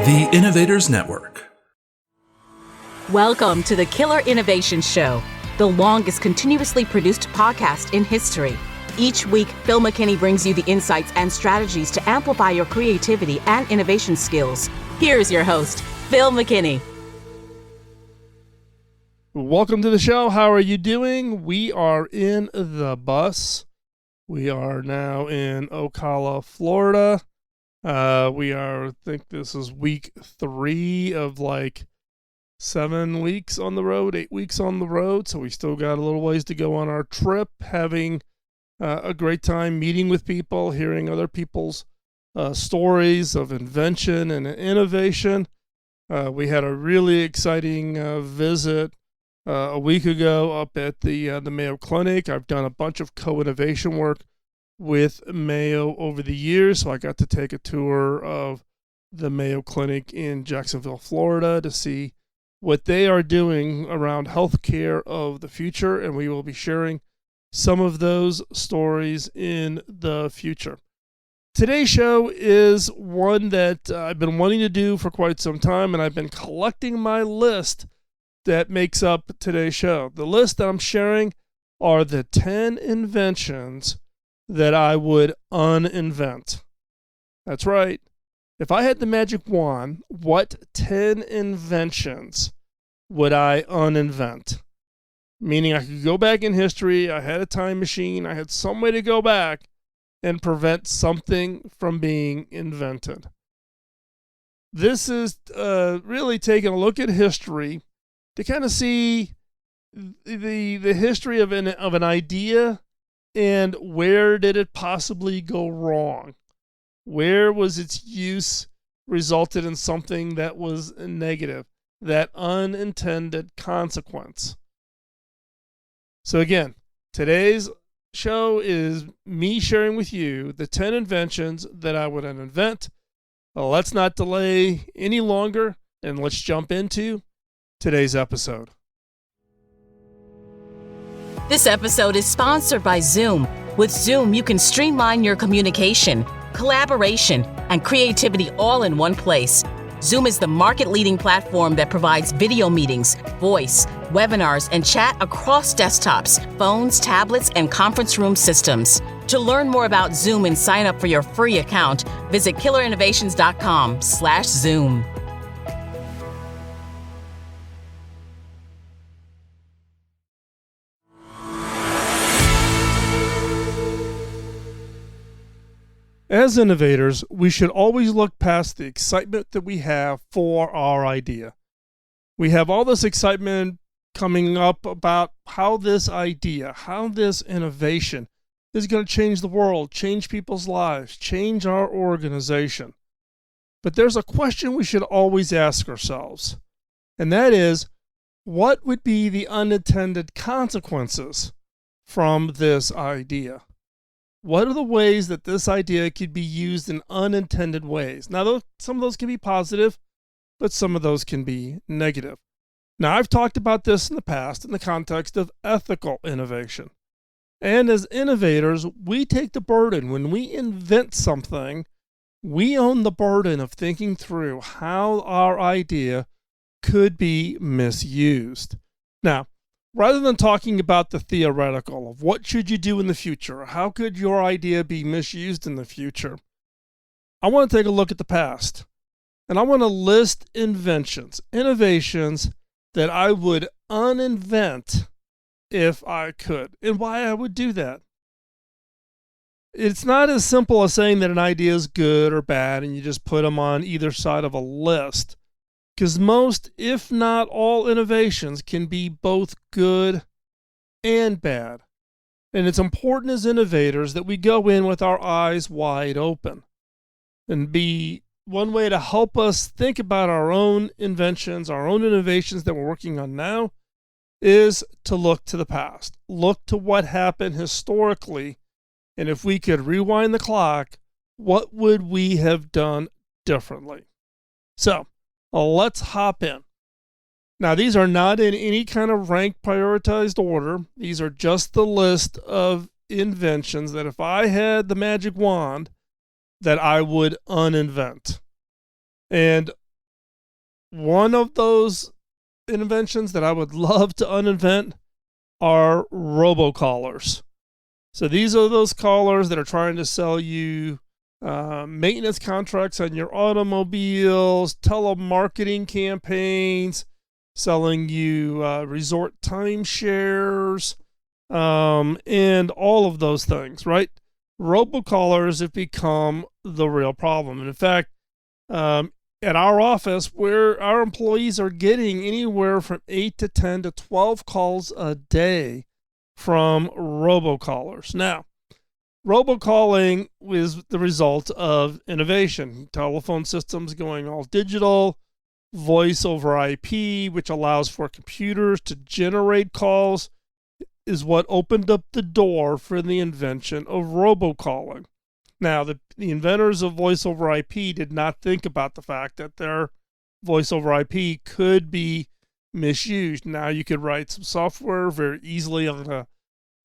The Innovators Network. Welcome to the Killer Innovation Show, the longest continuously produced podcast in history. Each week, Phil McKinney brings you the insights and strategies to amplify your creativity and innovation skills. Here's your host, Phil McKinney. Welcome to the show. How are you doing? We are in the bus. We are now in Ocala, Florida. I think this is week 3 of like 7 weeks on the road, 8 weeks on the road. So we still got a little ways to go on our trip, having a great time meeting with people, hearing other people's stories of invention and innovation. We had a really exciting visit a week ago up at the Mayo Clinic. I've done a bunch of co-innovation work with Mayo over the years, so I got to take a tour of the Mayo Clinic in Jacksonville, Florida, to see what they are doing around healthcare of the future, and we will be sharing some of those stories in the future. Today's show is one that I've been wanting to do for quite some time, and I've been collecting my list that makes up today's show. The list that I'm sharing are the 10 inventions that I would uninvent. That's right. If I had the magic wand, what 10 inventions would I uninvent? Meaning I could go back in history, I had a time machine, I had some way to go back and prevent something from being invented. This is really taking a look at history to kind of see the history of an idea and where did it possibly go wrong? Where was its use resulted in something that was negative, that unintended consequence? So again, today's show is me sharing with you the 10 inventions that I would uninvent. Well, let's not delay any longer and let's jump into today's episode. This episode is sponsored by Zoom. With Zoom, you can streamline your communication, collaboration, and creativity all in one place. Zoom is the market-leading platform that provides video meetings, voice, webinars, and chat across desktops, phones, tablets, and conference room systems. To learn more about Zoom and sign up for your free account, visit killerinnovations.com/Zoom. As innovators, we should always look past the excitement that we have for our idea. We have all this excitement coming up about how this idea, how this innovation is going to change the world, change people's lives, change our organization. But there's a question we should always ask ourselves, and that is, what would be the unintended consequences from this idea? What are the ways that this idea could be used in unintended ways? Now, some of those can be positive, but some of those can be negative. Now, I've talked about this in the past in the context of ethical innovation. And as innovators, we take the burden. When we invent something, we own the burden of thinking through how our idea could be misused. Now, rather than talking about the theoretical of what should you do in the future, or how could your idea be misused in the future, I want to take a look at the past. And I want to list inventions, innovations that I would uninvent if I could, and why I would do that. It's not as simple as saying that an idea is good or bad and you just put them on either side of a list. Because most, if not all, innovations can be both good and bad. And it's important as innovators that we go in with our eyes wide open. And be one way to help us think about our own inventions, our own innovations that we're working on now, is to look to the past. Look to what happened historically. And if we could rewind the clock, what would we have done differently? So, let's hop in. Now, these are not in any kind of ranked prioritized order. These are just the list of inventions that if I had the magic wand, that I would uninvent. And one of those inventions that I would love to uninvent are robocallers. So these are those callers that are trying to sell you maintenance contracts on your automobiles, telemarketing campaigns, selling you resort timeshares, and all of those things, right? Robocallers have become the real problem. And in fact, at our office, where our employees are getting anywhere from 8 to 10 to 12 calls a day from robocallers. Now, robocalling is the result of innovation. Telephone systems going all digital, voice over IP, which allows for computers to generate calls, is what opened up the door for the invention of robocalling. Now, the inventors of voice over IP did not think about the fact that their voice over IP could be misused. Now you could write some software very easily on a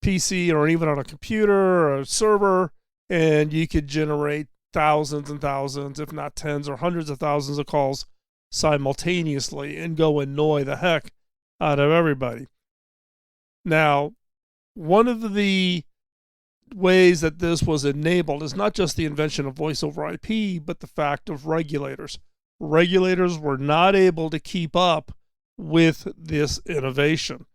PC or even on a computer or a server, and you could generate thousands and thousands, if not tens or hundreds of thousands of calls simultaneously and go annoy the heck out of everybody. Now, one of the ways that this was enabled is not just the invention of voice over IP, but the fact of regulators. Regulators were not able to keep up with this innovation.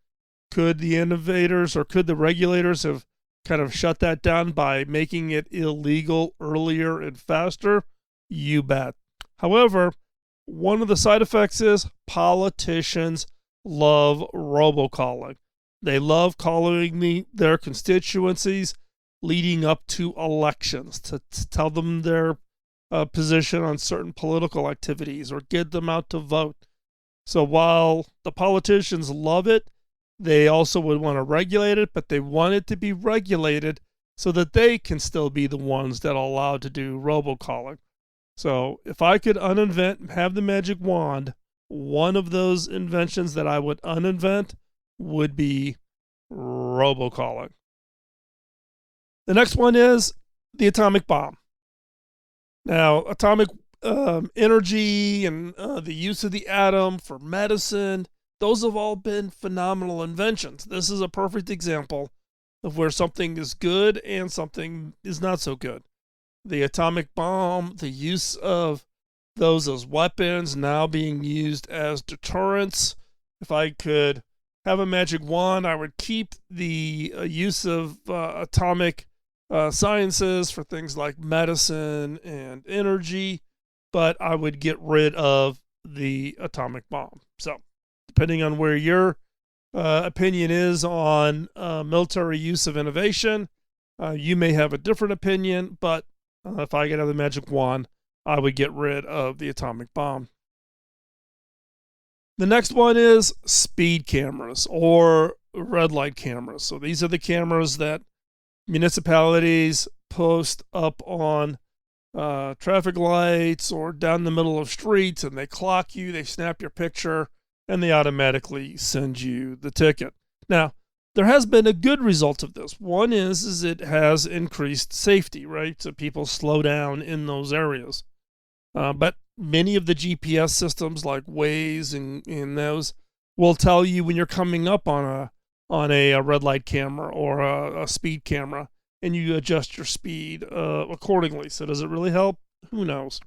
Could the innovators or could the regulators have kind of shut that down by making it illegal earlier and faster? You bet. However, one of the side effects is politicians love robocalling. They love calling their constituencies leading up to elections to tell them their position on certain political activities or get them out to vote. So while the politicians love it, they also would want to regulate it, but they want it to be regulated so that they can still be the ones that are allowed to do robocalling. So if I could uninvent and have the magic wand, one of those inventions that I would uninvent would be robocalling. The next one is the atomic bomb. Now, atomic energy and the use of the atom for medicine, those have all been phenomenal inventions. This is a perfect example of where something is good and something is not so good. The atomic bomb, the use of those as weapons, now being used as deterrents. If I could have a magic wand, I would keep the use of atomic sciences for things like medicine and energy, but I would get rid of the atomic bomb. So, depending on where your opinion is on military use of innovation, you may have a different opinion, but if I could have the magic wand, I would get rid of the atomic bomb. The next one is speed cameras or red light cameras. So these are the cameras that municipalities post up on traffic lights or down the middle of streets, and they clock you, they snap your picture, and they automatically send you the ticket. Now, there has been a good result of this. One is it has increased safety, right? So people slow down in those areas. But many of the GPS systems like Waze and those will tell you when you're coming up on a red light camera or a speed camera, and you adjust your speed accordingly. So does it really help? Who knows?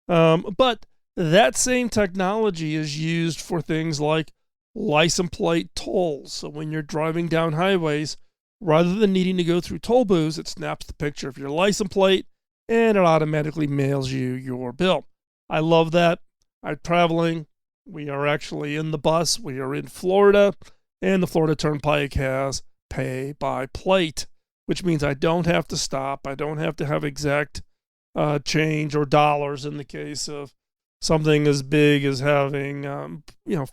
But that same technology is used for things like license plate tolls. So when you're driving down highways, rather than needing to go through toll booths, it snaps the picture of your license plate and it automatically mails you your bill. I love that. I'm traveling. We are actually in the bus. We are in Florida, and the Florida Turnpike has pay by plate, which means I don't have to stop. I don't have to have exact change or dollars in the case of something as big as having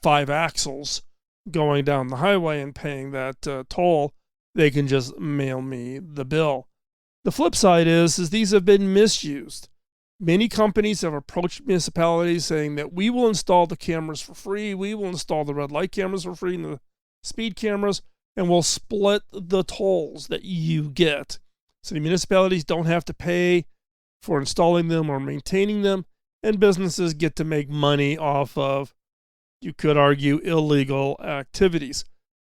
5 axles going down the highway and paying that toll. They can just mail me the bill. The flip side is these have been misused. Many companies have approached municipalities saying that we will install the cameras for free, we will install the red light cameras for free and the speed cameras, and we'll split the tolls that you get. So the municipalities don't have to pay for installing them or maintaining them, and businesses get to make money off of, you could argue, illegal activities.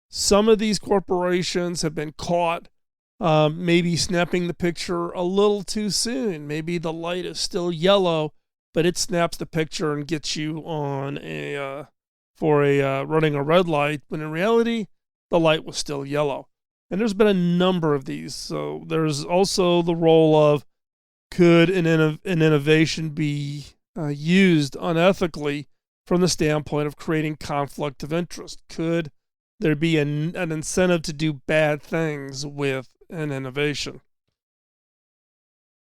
Some of these corporations have been caught maybe snapping the picture a little too soon. Maybe the light is still yellow, but it snaps the picture and gets you on running a red light, when in reality, the light was still yellow. And there's been a number of these. So there's also the role of, could an innovation be used unethically from the standpoint of creating conflict of interest? Could there be an incentive to do bad things with an innovation?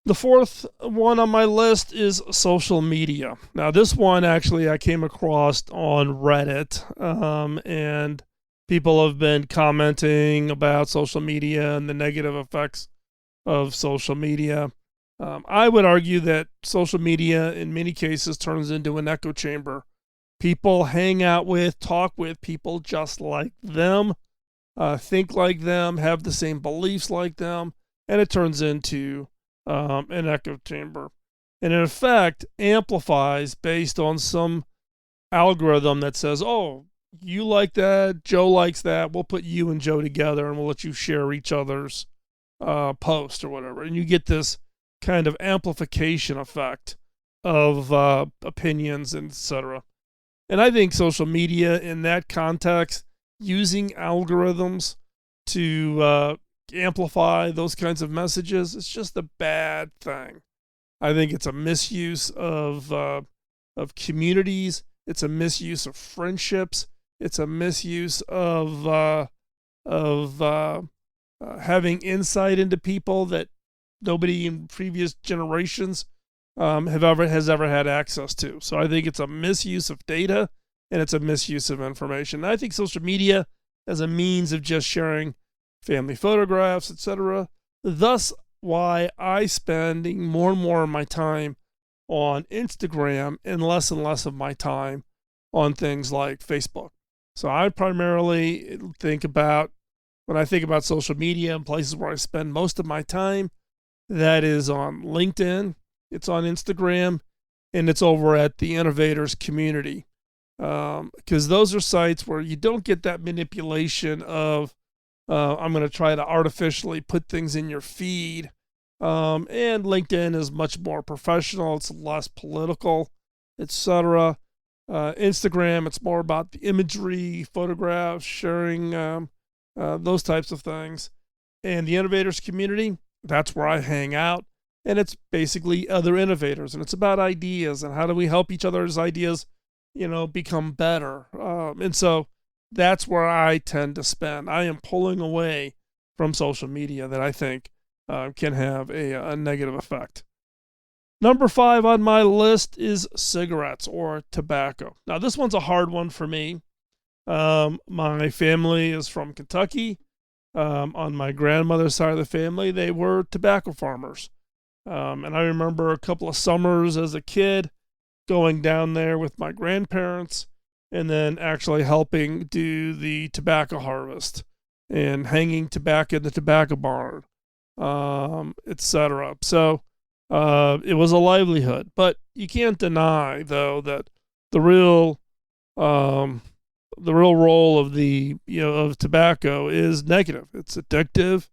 The fourth one on my list is social media. Now, this one actually I came across on Reddit, and people have been commenting about social media and the negative effects of social media. I would argue that social media in many cases turns into an echo chamber. People hang out with, talk with people just like them, think like them, have the same beliefs like them, and it turns into an echo chamber. And in effect, amplifies based on some algorithm that says, oh, you like that, Joe likes that, we'll put you and Joe together and we'll let you share each other's post or whatever. And you get this kind of amplification effect of opinions, etc. And I think social media in that context, using algorithms to amplify those kinds of messages, it's just a bad thing. I think it's a misuse of communities. It's a misuse of friendships. It's a misuse of having insight into people that nobody in previous generations has ever had access to. So I think it's a misuse of data, and it's a misuse of information. And I think social media as a means of just sharing family photographs, etc. Thus, why I spending more and more of my time on Instagram and less of my time on things like Facebook. So I primarily think about, when I think about social media and places where I spend most of my time, that is on LinkedIn, it's on Instagram, and it's over at the Innovators community. Because those are sites where you don't get that manipulation of, I'm going to try to artificially put things in your feed. And LinkedIn is much more professional. It's less political, etc. Instagram, it's more about the imagery, photographs, sharing, those types of things. And the Innovators community, that's where I hang out. And it's basically other innovators. And it's about ideas and how do we help each other's ideas, become better. And so that's where I tend to spend. I am pulling away from social media that I think can have a negative effect. Number 5 on my list is cigarettes or tobacco. Now, this one's a hard one for me. My family is from Kentucky. On my grandmother's side of the family, they were tobacco farmers. And I remember a couple of summers as a kid going down there with my grandparents and then actually helping do the tobacco harvest and hanging tobacco in the tobacco barn, etc. So it was a livelihood. But you can't deny, though, that the real role of of tobacco is negative. It's addictive.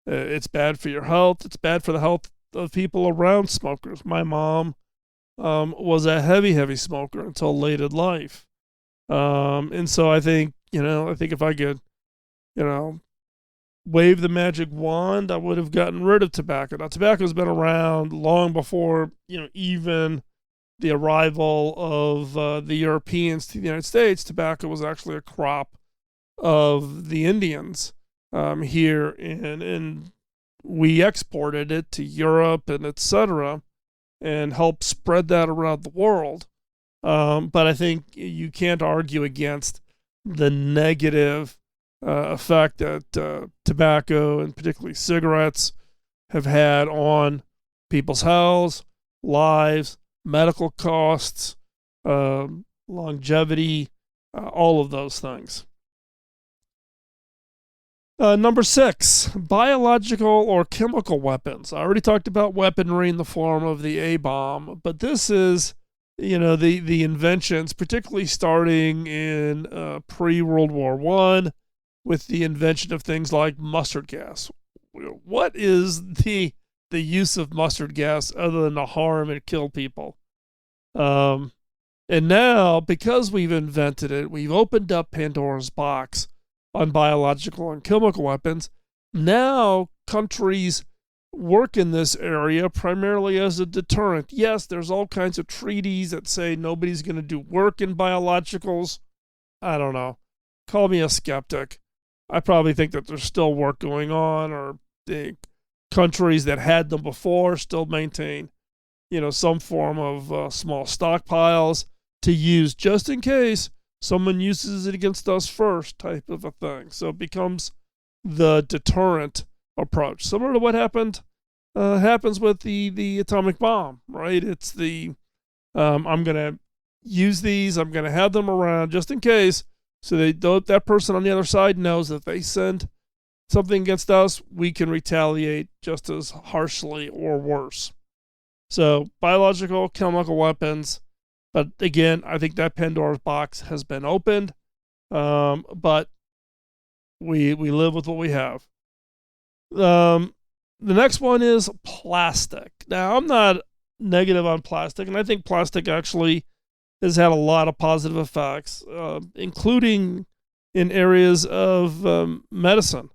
It's bad for your health. It's bad for the health of people around smokers. My mom was a heavy smoker until late in life. And so I think if I could, wave the magic wand, I would have gotten rid of tobacco. Now, tobacco's been around long before, even the arrival of the Europeans to the United States. Tobacco was actually a crop of the Indians here, and we exported it to Europe and etc. and helped spread that around the world. But I think you can't argue against the negative effect that tobacco and particularly cigarettes have had on people's health, lives, medical costs, longevity, all of those things. Number 6, biological or chemical weapons. I already talked about weaponry in the form of the A-bomb, but this is the inventions, particularly starting in pre-World War I with the invention of things like mustard gas. What is the use of mustard gas other than to harm and kill people? And now, because we've invented it, we've opened up Pandora's box on biological and chemical weapons. Now, countries work in this area primarily as a deterrent. Yes, there's all kinds of treaties that say nobody's going to do work in biologicals. I don't know. Call me a skeptic. I probably think that there's still work going on, or the countries that had them before still maintain, some form of small stockpiles to use just in case someone uses it against us first, type of a thing. So it becomes the deterrent approach, similar to what happens with the atomic bomb, right? It's I'm going to use these, I'm going to have them around just in case, so that person on the other side knows that if they send something against us, we can retaliate just as harshly or worse. So biological, chemical weapons. But again, I think that Pandora's box has been opened. But we live with what we have. The next one is plastic. Now, I'm not negative on plastic, and I think plastic actually has had a lot of positive effects, including in areas of medicine.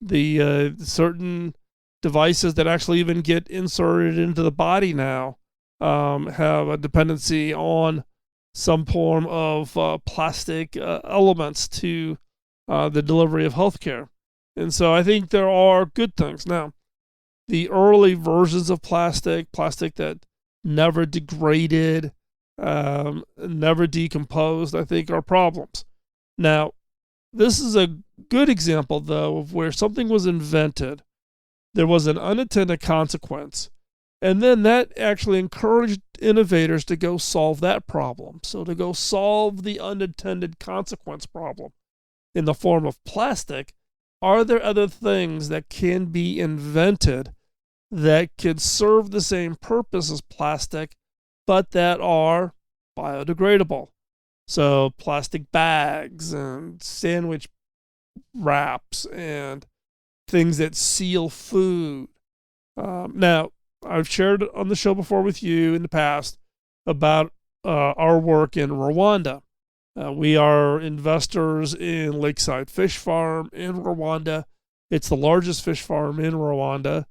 The certain devices that actually even get inserted into the body now have a dependency on some form of plastic elements to the delivery of healthcare. And so I think there are good things. Now, the early versions of plastic that never degraded, never decomposed, I think are problems. Now, this is a good example, though, of where something was invented, there was an unintended consequence, and then that actually encouraged innovators to go solve that problem. So to go solve the unintended consequence problem in the form of plastic, are there other things that can be invented that could serve the same purpose as plastic, but that are biodegradable? So plastic bags and sandwich wraps and things that seal food. Now, I've shared on the show before with you in the past about our work in Rwanda. We are investors in Lakeside Fish Farm in Rwanda. It's the largest fish farm in Rwanda.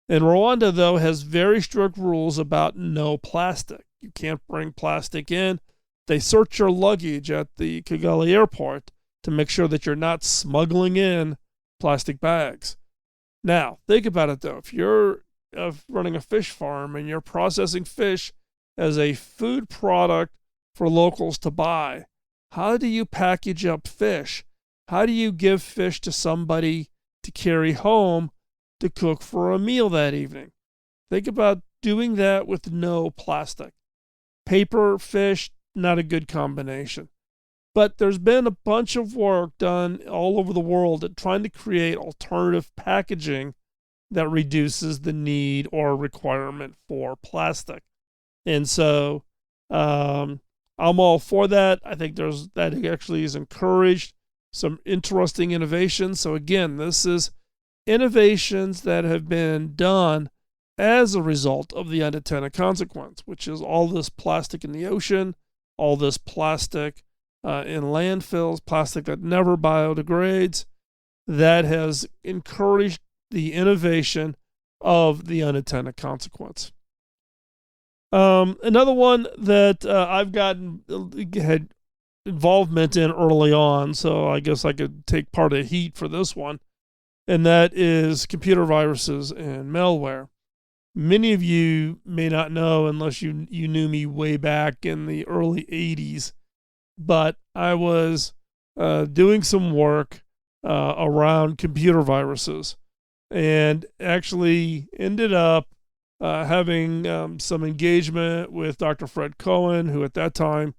And Rwanda, though, has very strict rules about no plastic. You can't bring plastic in. They search your luggage at the Kigali airport to make sure that you're not smuggling in plastic bags. Now, think about it, though. If you're running a fish farm and you're processing fish as a food product for locals to buy, how do you package up fish? How do you give fish to somebody to carry home to cook for a meal that evening? Think about doing that with no plastic. Paper, fish, not a good combination. But there's been a bunch of work done all over the world at trying to create alternative packaging that reduces the need or requirement for plastic. And so I'm all for that. I think that actually is encouraged some interesting innovations. So again, this is innovations that have been done as a result of the unintended consequence, which is all this plastic in the ocean, all this plastic in landfills, plastic that never biodegrades, that has encouraged the innovation of the unintended consequence. Another one that I've had involvement in early on, so I guess I could take part of the heat for this one, and that is computer viruses and malware. Many of you may not know, unless you knew me way back in the early 80s, but I was doing some work around computer viruses, and actually ended up having some engagement with Dr. Fred Cohen, who at that time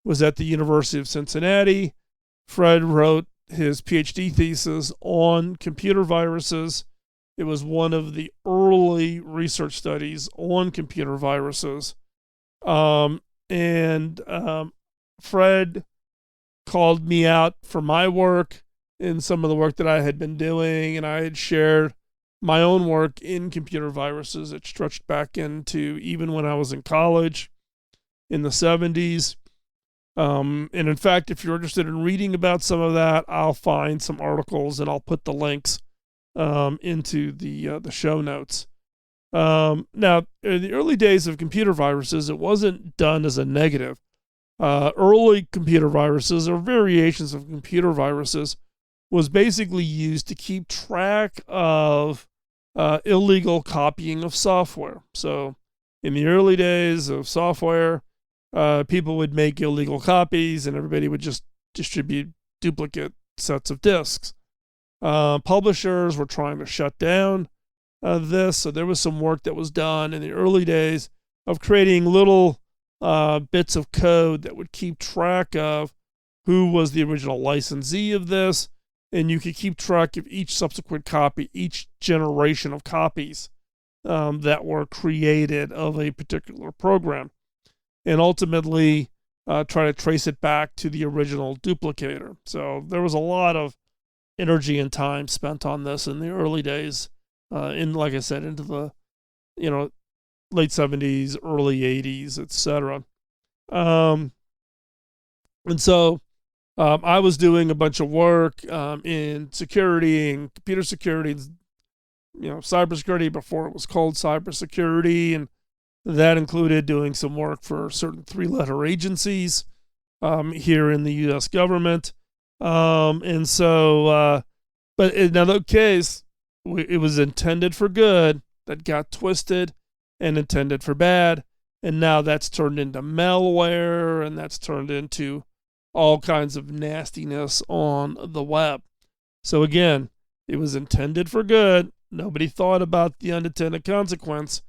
was at the University of Cincinnati. Fred wrote his PhD thesis on computer viruses. It was one of the early research studies on computer viruses. And And Fred called me out for my work and some of the work that I had been doing, and I had shared my own work in computer viruses. It stretched back into even when I was in college in the 70s. And in fact, if you're interested in reading about some of that, I'll find some articles and I'll put the links into the show notes. Now, in the early days of computer viruses, it wasn't done as a negative. Early computer viruses, or variations of computer viruses, was basically used to keep track of illegal copying of software. So in the early days of software, people would make illegal copies and everybody would just distribute duplicate sets of disks. Publishers were trying to shut down this, so there was some work that was done in the early days of creating little bits of code that would keep track of who was the original licensee of this, and you could keep track of each subsequent copy, each generation of copies that were created of a particular program, and ultimately try to trace it back to the original duplicator. So there was a lot of energy and time spent on this in the early days, like I said, into the late 70s, early 80s, etc. And so I was doing a bunch of work in security and computer security, cybersecurity before it was called cybersecurity, and that included doing some work for certain three-letter agencies here in the U.S. government. And so, but in another case, it was intended for good that got twisted and intended for bad. And now that's turned into malware, and that's turned into all kinds of nastiness on the web. So again, it was intended for good. Nobody thought about the unintended consequence.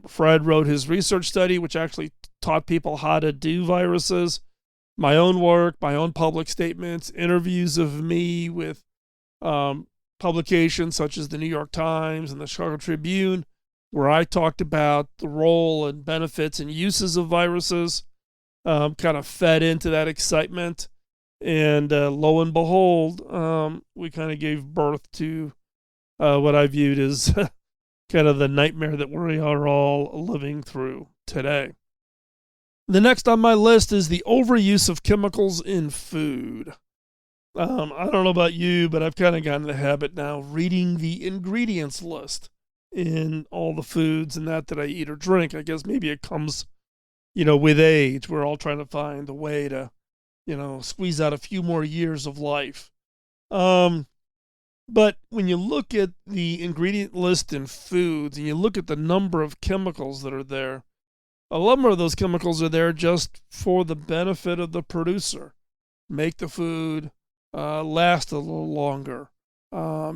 Fred wrote his research study, which actually taught people how to do viruses. My own work, my own public statements, interviews of me with publications such as the New York Times and the Chicago Tribune, where I talked about the role and benefits and uses of viruses, kind of fed into that excitement. And lo and behold, we kind of gave birth to what I viewed as kind of the nightmare that we are all living through today. The next on my list is the overuse of chemicals in food. I don't know about you, but I've kind of gotten in the habit now of reading the ingredients list in all the foods and that I eat or drink. I guess maybe it comes, with age. We're all trying to find a way to, squeeze out a few more years of life. But when you look at the ingredient list in foods and you look at the number of chemicals that are there, a number of those chemicals are there just for the benefit of the producer. Make the food last a little longer,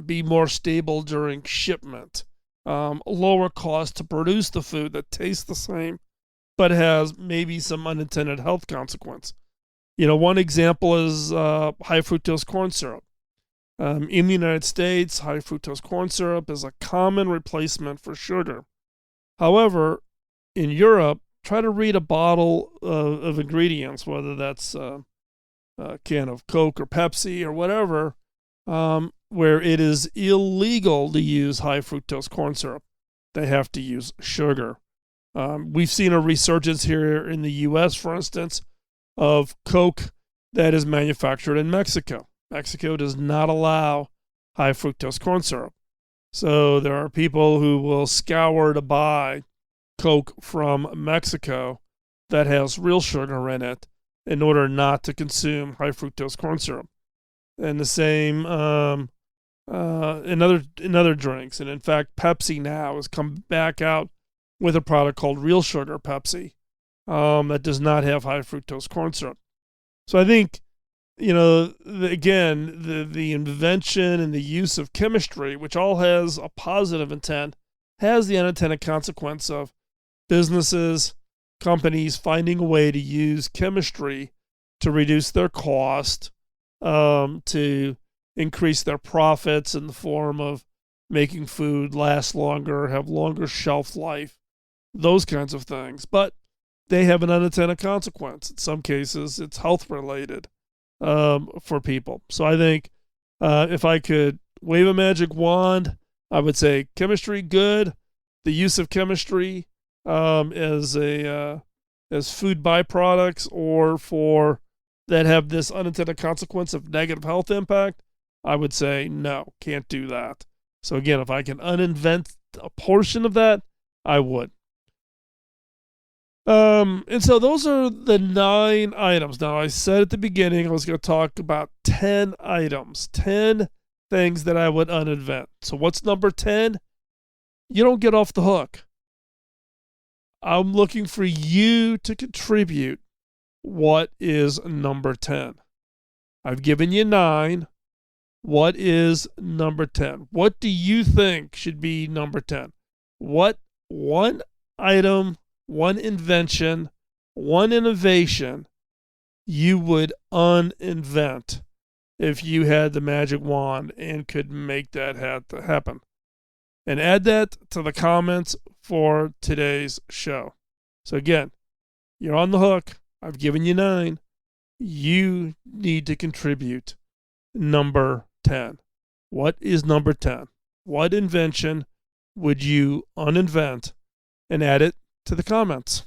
be more stable during shipment, lower cost to produce the food that tastes the same, but has maybe some unintended health consequence. One example is high fructose corn syrup. In the United States, high fructose corn syrup is a common replacement for sugar. However, in Europe, try to read a bottle of ingredients, whether that's a can of Coke or Pepsi or whatever, where it is illegal to use high fructose corn syrup. They have to use sugar. We've seen a resurgence here in the U.S., for instance, of Coke that is manufactured in Mexico. Mexico does not allow high fructose corn syrup. So there are people who will scour to buy Coke from Mexico that has real sugar in it in order not to consume high fructose corn syrup. And the same in other drinks. And in fact, Pepsi now has come back out with a product called Real Sugar Pepsi that does not have high fructose corn syrup. So I think, the invention and the use of chemistry, which all has a positive intent, has the unintended consequence of businesses, companies finding a way to use chemistry to reduce their cost, to increase their profits in the form of making food last longer, have longer shelf life, those kinds of things. But they have an unintended consequence. In some cases, it's health related for people. So I think if I could wave a magic wand, I would say chemistry good. The use of chemistry as food byproducts or for that have this unintended consequence of negative health impact, I would say no, can't do that. So again, if I can uninvent a portion of that, I would. And so those are the 9 items. Now, I said at the beginning I was going to talk about 10 items, 10 things that I would uninvent. So what's number 10? You don't get off the hook. I'm looking for you to contribute. What is number 10? I've given you 9. What is number 10? What do you think should be number 10? What one item, one invention, one innovation you would uninvent if you had the magic wand and could make that happen? And add that to the comments for today's show. So again, you're on the hook. I've given you 9. You need to contribute number 10. What is number 10? What invention would you uninvent and add it to the comments?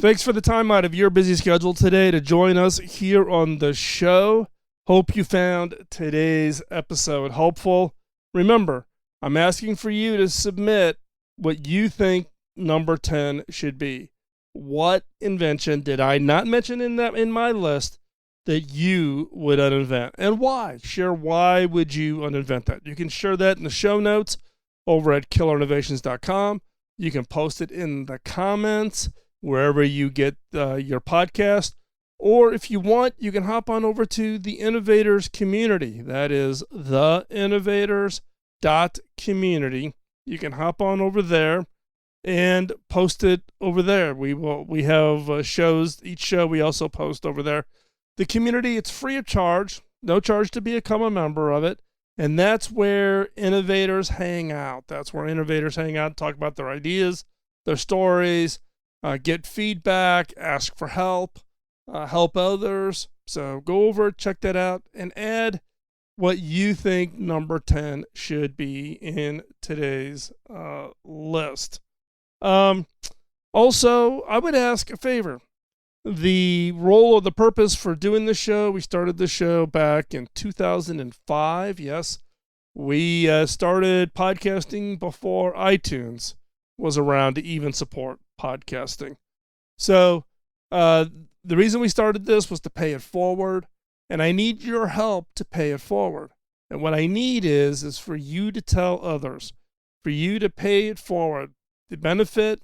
Thanks for the time out of your busy schedule today to join us here on the show. Hope you found today's episode helpful. Remember, I'm asking for you to submit what you think number 10 should be. What invention did I not mention in my list that you would uninvent, and why? Share why would you uninvent that. You can share that in the show notes over at killerinnovations.com. You can post it in the comments wherever you get your podcast. Or if you want, you can hop on over to the Innovators community. That is theinnovators.community. You can hop on over there and post it over there. We have shows. Each show we also post over there. The community, it's free of charge. No charge to become a member of it. And that's where innovators hang out. That's where innovators hang out and talk about their ideas, their stories, get feedback, ask for help, help others. So go over, check that out, and add what you think number 10 should be in today's list. Also, I would ask a favor. The role or the purpose for doing the show, we started the show back in 2005. Yes, we started podcasting before iTunes was around to even support podcasting. So the reason we started this was to pay it forward, and I need your help to pay it forward. And what I need is for you to tell others, for you to pay it forward, the benefit,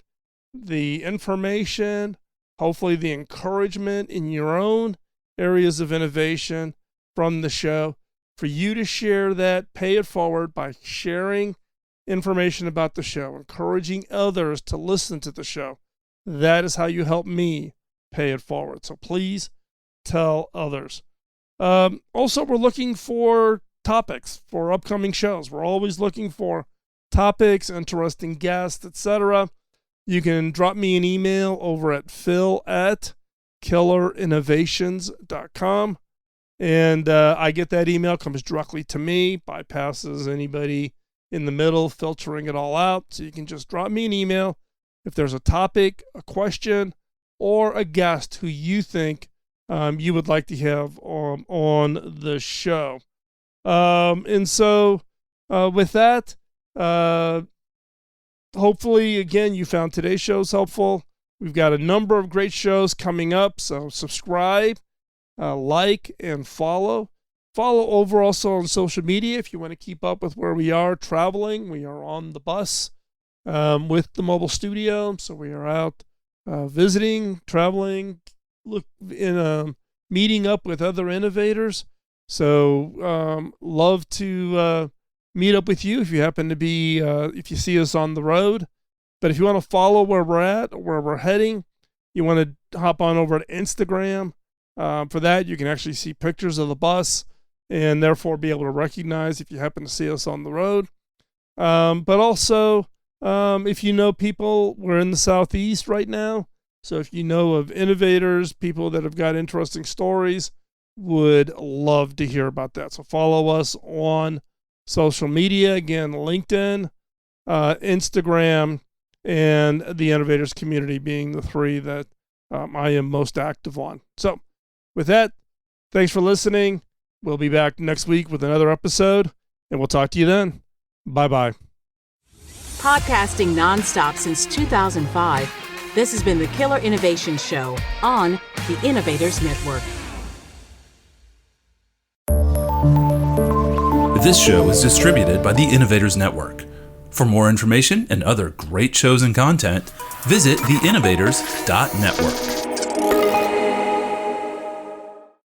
the information, hopefully the encouragement in your own areas of innovation from the show, for you to share that, pay it forward by sharing information about the show, encouraging others to listen to the show. That is how you help me pay it forward. So please tell others. Also, we're looking for topics for upcoming shows. We're always looking for topics, interesting guests, etc. You can drop me an email over at phil@killerinnovations.com. And I get that email, comes directly to me, bypasses anybody in the middle, filtering it all out. So you can just drop me an email if there's a topic, a question, or a guest who you think you would like to have on the show. And so with that, hopefully, again, you found today's shows helpful. We've got a number of great shows coming up, so subscribe, like, and follow. Follow over also on social media if you want to keep up with where we are traveling. We are on the bus with the mobile studio, so we are out visiting, traveling, meeting up with other innovators. So love to meet up with you if you happen to be, if you see us on the road. But if you want to follow where we're at, where we're heading, you want to hop on over to Instagram. For that, you can actually see pictures of the bus and therefore be able to recognize if you happen to see us on the road. But also, if you know people, we're in the Southeast right now. So if you know of innovators, people that have got interesting stories, would love to hear about that. So follow us on social media. Again, LinkedIn, Instagram, and the innovators community being the three that I am most active on. So with that, thanks for listening. We'll be back next week with another episode, and we'll talk to you then. Bye-bye. Podcasting nonstop since 2005, this has been the Killer Innovation Show on the Innovators Network. This show is distributed by the Innovators Network. For more information and other great shows and content, visit theinnovators.network.